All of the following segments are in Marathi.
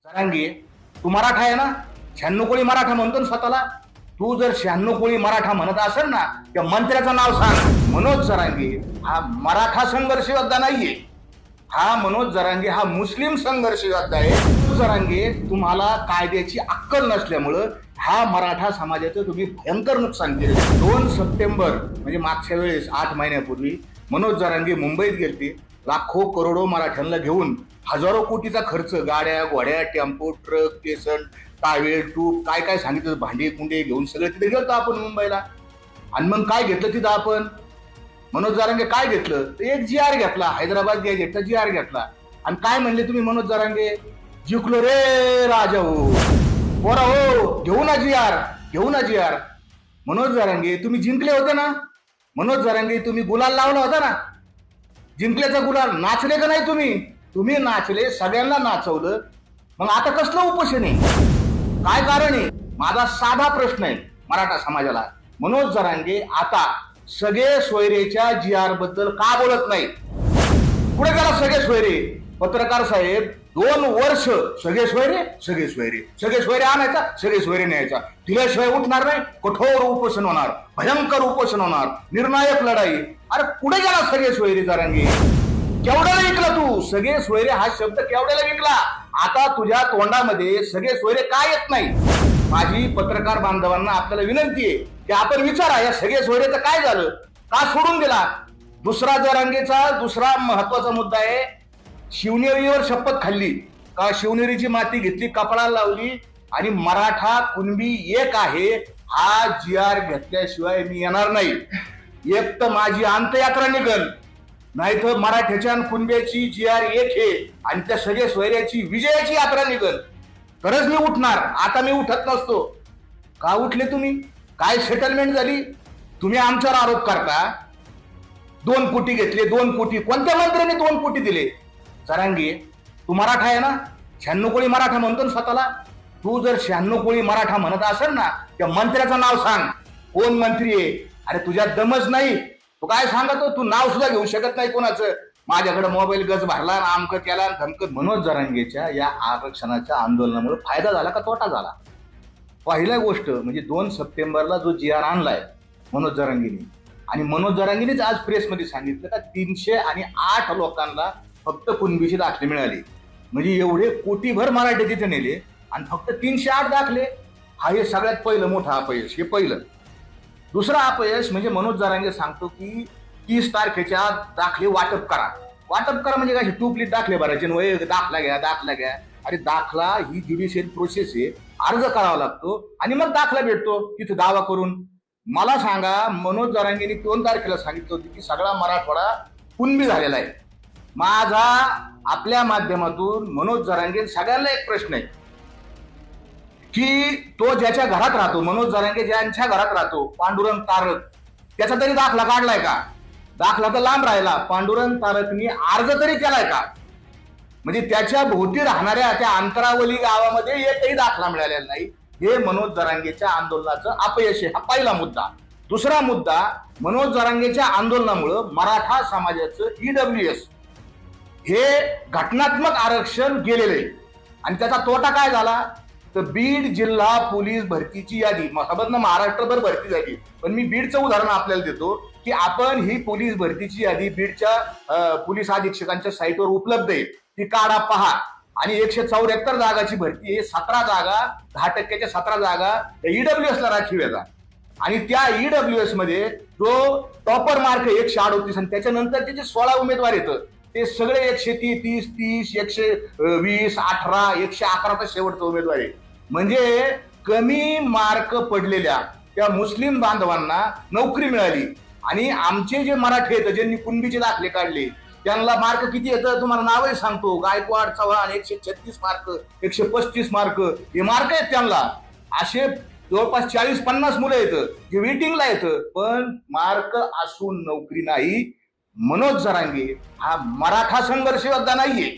जरांगे, तू मराठा आहे ना? 96 कोळी मराठा म्हणतो ना स्वतःला. तू जर 96 कोळी मराठा म्हणत असेल ना, त्या मंत्र्याचं नाव सांग. मनोज जरांगे हा मराठा संघर्ष योद्धा नाहीये. हा मनोज जरांगे हा मुस्लिम संघर्ष योद्धा आहे. जरांगे, तुम्हाला कायद्याची अक्कल नसल्यामुळं हा मराठा समाजाचं तुम्ही भयंकर नुकसान केलं. 2 सप्टेंबर म्हणजे मागच्या वेळेस 8 महिन्यापूर्वी मनोज जरांगे मुंबईत गेलते. लाखो करोडो मराठ्यांना घेऊन हजारो कोटीचा खर्च, गाड्या घोड्या टेम्पो ट्रक स्टेशन टावेल टूप काय काय सांगितलं, भांडे कुंडे घेऊन सगळं तिथे गेलो आपण मुंबईला. आणि मग काय घेतलं तिथं आपण? मनोज जरांगे काय घेतलं? तर एक GR घेतला, हैदराबाद गॅजेटचा GR घेतला. आणि काय म्हणले तुम्ही मनोज जरांगे? जिंकलो रे राजा हो, पोरा हो, घेऊ ना GR, घेऊ ना GR. मनोज जरांगे तुम्ही जिंकले होते ना? मनोज जरांगे तुम्ही गुलाल लावला होता ना? जिंकल्याचा गुलाल नाचले का नाही तुम्ही? तुम्ही नाचले, सगळ्यांना नाचवलं. मग आता कसलं उपोषण आहे? काय कारण आहे? माझा साधा प्रश्न आहे मराठा समाजाला. मनोज जरांगे आता सगळे सोयरेच्या GR बद्दल का बोलत नाही? पुढे गेला सगळे सोयरे. पत्रकार साहेब 2 वर्ष सगळे सोयरे सगळे सोयरे सगळे सोयरे आणायचा, सगळे सोयरे न्यायचा. दिल्याशिवाय उठणार नाही, कठोर उपोषण होणार, भयंकर उपोषण होणार, निर्णायक लढाई. अरे पुढे गेला सगळे सोयरे जरांगे. केवढ्याला विकला तू? सगळे सोयरे हा शब्द केवढ्याला विकला? आता तुझ्या तोंडामध्ये सगळे सोयरे का येत नाही? माझी पत्रकार बांधवांना आपल्याला विनंती आहे की आपण विचारा, या सगळे सोयरेचं काय झालं? का सोडून दिला? दुसरा जरांगेचा दुसरा महत्वाचा मुद्दा आहे, शिवनेरीवर शपथ खाल्ली का? शिवनेरीची माती घेतली, कपडा लावली आणि मराठा कुणबी एक आहे हा GR घेतल्याशिवाय मी येणार नाही. एक तर माझी अंतयात्रा निघल, नाही तर मराठ्याच्या आणि कुणब्याची GR एक आहे आणि त्या सगळ्या सोयऱ्याची विजयाची यात्रा निघल, तरच मी उठणार. आता मी उठत नसतो. का उठले तुम्ही? काय सेटलमेंट झाली? तुम्ही आमच्यावर आरोप करता 2 कोटी घेतले, 2 कोटी. कोणत्या मंत्र्यांनी 2 कोटी दिले? जरांगे, तू मराठा आहे ना? 96 कोळी मराठा म्हणतो ना स्वतःला. तू जर 96 कोळी मराठा म्हणत असेल ना, त्या मंत्र्याचं नाव सांग. कोण मंत्री आहे? अरे तुझ्यात दमच नाही. तू काय सांगतो? तू नाव सुद्धा घेऊ शकत नाही कोणाचं. माझ्याकडे मोबाईल गज भरला, आमक केला, धमक. मनोज जरांगेच्या या आरक्षणाच्या आंदोलनामुळे फायदा झाला का तोटा झाला? पहिल्या गोष्ट म्हणजे 2 सप्टेंबरला जो GR आणलाय मनोज जरांगेने, आणि मनोज जरांगेनेच आज प्रेसमध्ये सांगितलं का 308 लोकांना फक्त कुणबीचे दाखले मिळाले. म्हणजे एवढे कोटीभर मराठे तिथे नेले आणि फक्त 308 दाखले. हा हे सगळ्यात पहिलं मोठं अपयश. हे पहिलं. दुसरं अपयश म्हणजे मनोज जरांगे सांगतो की 30 तारखेच्या दाखले वाटप करा. वाटप करा म्हणजे काय? टूपलीत दाखले भरायचे, वय दाखला घ्या, दाखला घ्या. अरे दाखला ही ज्युडिशियल प्रोसेस आहे, अर्ज करावा लागतो आणि मग दाखला भेटतो तिथे दावा करून. मला सांगा, मनोज जरांगेने 2 तारखेला सांगितलं होतं की सगळा मराठवाडा कुणबी झालेला आहे. माझा आपल्या माध्यमातून मनोज जरांगे सगळ्यांना एक प्रश्न आहे की तो ज्याच्या घरात राहतो, मनोज जरांगे ज्यांच्या घरात राहतो, पांडुरंग तारक, त्याचा तरी दाखला काढलाय का? दाखला तर लांब राहिला. पांडुरंग तारकनी अर्ज तरी केलाय का? म्हणजे त्याच्या भोवती राहणाऱ्या त्या अंतरावली गावामध्ये एकही दाखला मिळालेला नाही. हे मनोज जरांगेच्या आंदोलनाचं अपयश आहे. हा पहिला मुद्दा. दुसरा मुद्दा, मनोज जरांगेच्या आंदोलनामुळं मराठा समाजाचं EWS हे घटनात्मक आरक्षण गेलेलं आहे. आणि त्याचा तोटा काय झाला? तर बीड जिल्हा पोलीस भरतीची यादी, सबंध महाराष्ट्रभर भरती झाली, पण मी बीडचं उदाहरण आपल्याला देतो की आपण ही पोलीस भरतीची यादी बीडच्या पोलीस अधीक्षकांच्या साईटवर उपलब्ध आहे, ती काढा, पहा. आणि 174 जागाची भरती आहे. 17 जागा, 10% 17 जागा EWS ला राखीव येतात. आणि त्या EWS मध्ये जो टॉपर मार्क 138 आणि त्याच्यानंतर जे 16 उमेदवार येतं ते सगळे 130, 30, 120, 18, 111चा शेवटचा उमेदवार आहे. म्हणजे कमी मार्क पडलेल्या त्या मुस्लिम बांधवांना नोकरी मिळाली. आणि आमचे जे मराठी आहेत ज्यांनी कुणबीचे दाखले काढले त्यांना मार्क किती येतं तुम्हाला नावही सांगतो. गायकवाड, चव्हाण 136 मार्क, 135 मार्क, हे मार्क आहेत त्यांना. असे जवळपास 40-50 मुलं येतं जे वेटिंगला येतं, पण मार्क असून नोकरी नाही. मनोज जरांगे हा मराठा संघर्ष योद्धा नाहीये.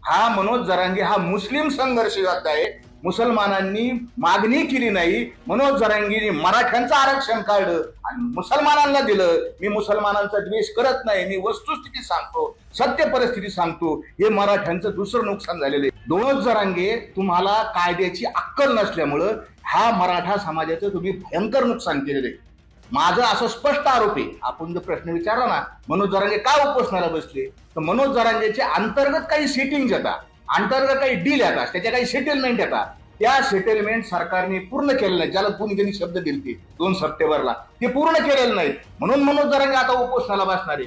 हा मनोज जरांगे हा मुस्लिम संघर्ष योद्धा आहे. मुसलमानांनी मागणी केली नाही, मनोज जरांगेने मराठ्यांचं आरक्षण काढलं आणि मुसलमानांना दिलं. मी मुसलमानांचा द्वेष करत नाही, मी वस्तुस्थिती सांगतो, सत्य परिस्थिती सांगतो. हे मराठ्यांचं दुसरं नुकसान झालेलं आहे. मनोज जरांगे तुम्हाला कायद्याची अक्कल नसल्यामुळं ह्या मराठा समाजाचं तुम्ही भयंकर नुकसान केलेलं आहे. माझं असं स्पष्ट आरोप आहे. आपण जर प्रश्न विचारला ना मनोज जरांगे का उपोषणाला बसले, तर मनोज जरांगेचे अंतर्गत काही सेटिंग येतात, अंतर्गत काही डील येतात, त्याच्या काही सेटलमेंट येतात. त्या सेटलमेंट सरकारने पूर्ण केलेलं नाही. ज्याला कोणी त्यांनी शब्द दिले 2 सप्टेंबरला ते पूर्ण केलेलं नाही. म्हणून मनोज जरांगे आता उपोषणाला बसणार आहे.